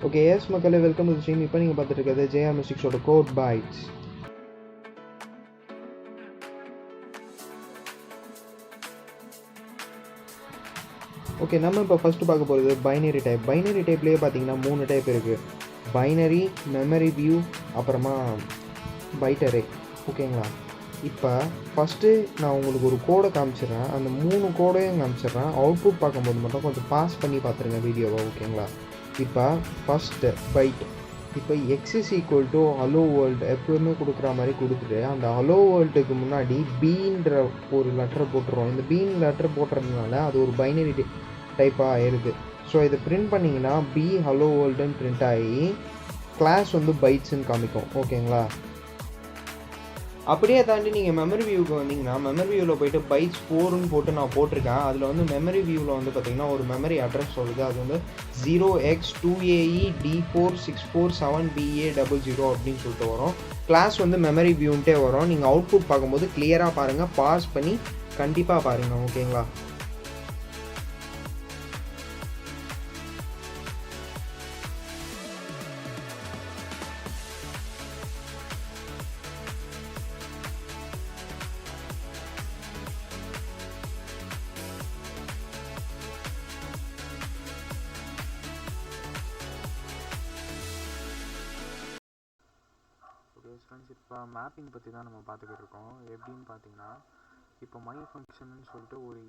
Okay yes மக்களே, welcome to stream. இப்போ நீங்கள் பார்த்துட்டு இருக்கிறது ஜெயா மிஸ்டிக்ஸோட கோட் பைட்ஸ். ஓகே, நம்ம இப்போ ஃபஸ்ட்டு பார்க்க போகிறது பைனரி டைப். பைனரி டைப்லேயே பார்த்தீங்கன்னா 3 டைப் இருக்குது. பைனரி, மெமரி வியூ, அப்புறமா பைட் அரே. ஓகேங்களா? இப்போ ஃபஸ்ட்டு நான் உங்களுக்கு ஒரு கோடை காமிச்சிடுறேன். அந்த 3 கோடையும் காமிச்சிடுறேன். அவுட்புட் பார்க்கும்போது மட்டும் கொஞ்சம் பாஸ் பண்ணி பார்த்துருங்க வீடியோவை. ஓகேங்களா? இப்போ ஃபஸ்ட்டு பைட். இப்போ X is equal to hello world எப்போவுமே கொடுக்குற மாதிரி கொடுத்துட்டு அந்த ஹலோ வேர்ல்டுக்கு முன்னாடி பீன்ற ஒரு லெட்டரை போட்டுருவோம். இந்த பீன் லெட்டர் போட்டுறதுனால அது ஒரு பைனரி டைப்பாக ஆயிடுது. ஸோ இதை பிரிண்ட் பண்ணிங்கன்னா பி ஹலோ வேர்ல்டுன்னு பிரிண்ட் ஆகி கிளாஸ் வந்து பைட்ஸ்ன்னு காமிக்கும். ஓகேங்களா? அப்படியே தாண்டி நீங்கள் மெமரி வியூவுக்கு வந்தீங்கன்னா மெமரி வியூவில் போய்ட்டு பைட்ஸ் 4ன்னு போட்டு நான் போட்டிருக்கேன். அதில் வந்து மெமரி வியூவில் வந்து பார்த்திங்கன்னா ஒரு மெமரி அட்ரஸ் வருது. அது வந்து 0x2AE D4647BA00 அப்படின்னு சொல்லிட்டு வரும். கிளாஸ் வந்து மெமரி வியூன்ட்டே வரும். நீங்கள் அவுட்புட் பார்க்கும்போது கிளியராக பாருங்கள், பாஸ் பண்ணி கண்டிப்பாக பாருங்கள். ஓகேங்களா? ஃப்ரெண்ட்ஸ், இப்போ மேப்பிங் பற்றி தான் நம்ம பார்த்துக்கிட்டு இருக்கோம். எப்படின்னு பார்த்தீங்கன்னா, இப்போ மை ஃபங்க்ஷன் சொல்லிட்டு ஒரு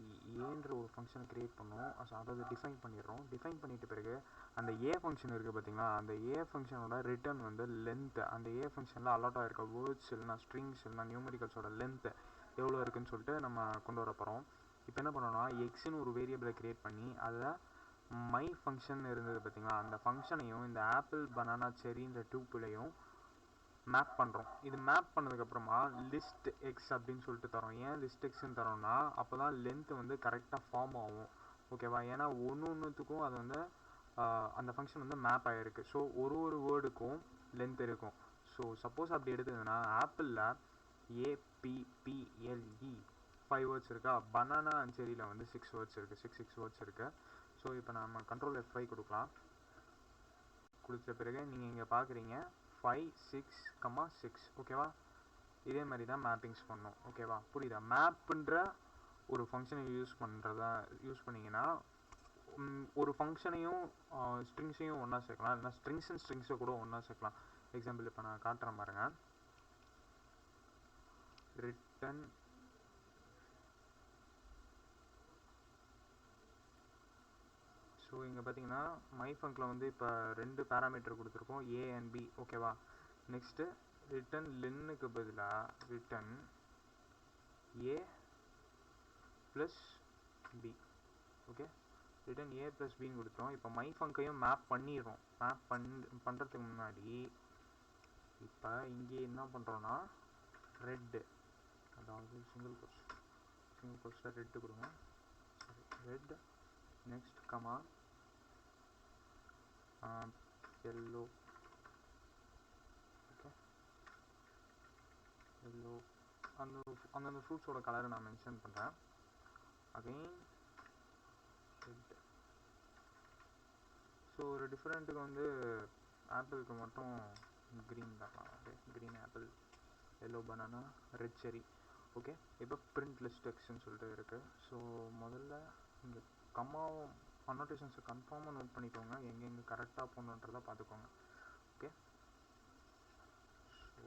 ஏன்ற ஒரு ஃபங்க்ஷனை க்ரியேட் பண்ணோம். அதாவது டிஃபைன் பண்ணிடுறோம். டிஃபைன் பண்ணிட்ட பிறகு அந்த ஏ ஃபங்க்ஷன் இருக்குது பார்த்தீங்களா, அந்த ஏ ஃபங்க்ஷனோட ரிட்டர்ன் வந்து லென்த்து, அந்த ஏ ஃபங்க்ஷனில் அலாட்டாக இருக்க வேர்ட்ஸ் இல்லைனா ஸ்ட்ரிங்ஸ் இல்லைனா நியூமெரிக்கல்ஸோட லென்த்து எவ்வளோ இருக்குதுன்னு சொல்லிட்டு நம்ம கொண்டு வர போகிறோம். இப்போ என்ன பண்ணோம்னா, எக்ஸ்ன்னு ஒரு வேரியபிளை க்ரியேட் பண்ணி அதை மை ஃபங்க்ஷன் இருந்தது பார்த்தீங்களா, அந்த ஃபங்க்ஷனையும் இந்த ஆப்பிள் பனானா செரின்ற டூப்பிளையும் மேப் பண்ணுறோம். இது மேப் பண்ணதுக்கப்புறமா லிஸ்ட் எக்ஸ் அப்படின்னு சொல்லிட்டு தரோம். ஏன் லிஸ்ட் எக்ஸ்ன்னு தரோம்னா, அப்போ தான் லென்த்து வந்து கரெக்டாக ஃபார்ம் ஆகும். ஓகேவா? ஏன்னா ஒன்றுத்துக்கும் அது வந்து அந்த ஃபங்க்ஷன் வந்து மேப் ஆகிருக்கு. ஸோ ஒரு வேர்டுக்கும் லென்த் இருக்கும். ஸோ சப்போஸ் அப்படி எடுத்ததுன்னா ஆப்பிளில் APPLE 5 வேர்ட்ஸ் இருக்கா, பனானா அண்ட் செரியில் வந்து 6 வேர்ட்ஸ் இருக்குது. 6 வேர்ட்ஸ் இருக்குது. ஸோ இப்போ நம்ம கண்ட்ரோல் F5 கொடுக்கலாம். கொடுத்த பிறகு நீங்கள் இங்கே பார்க்குறீங்க 5, 6, 6. ஓகேவா? இதே மாதிரி தான் மேப்பிங்ஸ் பண்ணணும். ஓகேவா? புரியுதா? மேப்புன்ற ஒரு ஃபங்க்ஷனை யூஸ் பண்ணிங்கன்னா ஒரு ஃபங்க்ஷனையும் ஸ்ட்ரிங்ஸையும் ஒன்றா சேர்க்கலாம், இல்லைனா ஸ்ட்ரிங்ஸ் அண்ட் ஸ்ட்ரிங்ஸை கூட ஒன்றா சேர்க்கலாம். எக்ஸாம்பிள் இப்போ நான் காட்டுறேன் பாருங்கள். ரிட்டன் ஸோ இங்கே பார்த்தீங்கன்னா மை ஃபங்க்ல வந்து இப்போ 2 பேராமீட்டர் கொடுத்துருக்கோம், ஏ அண்ட் பி. ஓகேவா? நெக்ஸ்ட்டு ரிட்டன் லென்னுக்கு பதிலாக ரிட்டன் ஏ ப்ளஸ் பி. ஓகே, ரிட்டன் ஏ ப்ளஸ் பின்னு கொடுத்தோம். இப்போ மை ஃபங்கையும் மேப் பண்ணிடுறோம். மேப் பண்ணுறதுக்கு முன்னாடி இப்போ இங்கே என்ன பண்ணுறோன்னா ரெட்டு, அதாவது சிங்கிள் கோர்ஸில் ரெட்டு கொடுங்க. Red next comma yellow. Okay, yellow அந்தந்த ஃப்ரூட்ஸோட கலரை நான் மென்ஷன் பண்ணுறேன். Again red. ஸோ ஒரு டிஃப்ரெண்ட்டுக்கு வந்து ஆப்பிளுக்கு மட்டும் க்ரீன் தரலாம். Okay, green apple, yellow banana, red செரி. ஓகே, இப்போ பிரிண்ட் லிஸ்ட் எக்ஸ்ன்னு சொல்லிட்டு இருக்குது. ஸோ முதல்ல இங்கே கம்மாவும் அன்னோட்டேஷன்ஸை கன்ஃபார்மாக நோட் பண்ணிக்கோங்க, எங்கெங்கே கரெக்டாக போகணுன்றதை பார்த்துக்கோங்க. Okay, so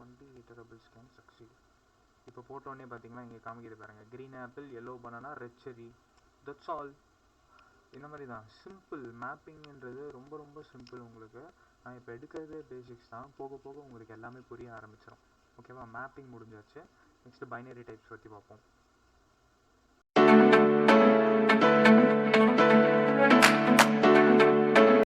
only iterables can succeed. இப்போ போட்டோடனே பார்த்தீங்கன்னா இங்கே காமிக்கிது பாருங்கள், green apple, yellow banana, red cherry. That's all. இந்த மாதிரி தான் சிம்பிள். மேப்பிங்ன்றது ரொம்ப ரொம்ப சிம்பிள். உங்களுக்கு நான் இப்போ எடுக்கிறது பேசிக்ஸ் தான், போக போக உங்களுக்கு எல்லாமே புரிய ஆரம்பிச்சிடும். ஓகேவா? மேப்பிங் முடிஞ்சாச்சு. நெக்ஸ்ட்டு பைனரி டைப்ஸ் பற்றி பார்ப்போம்.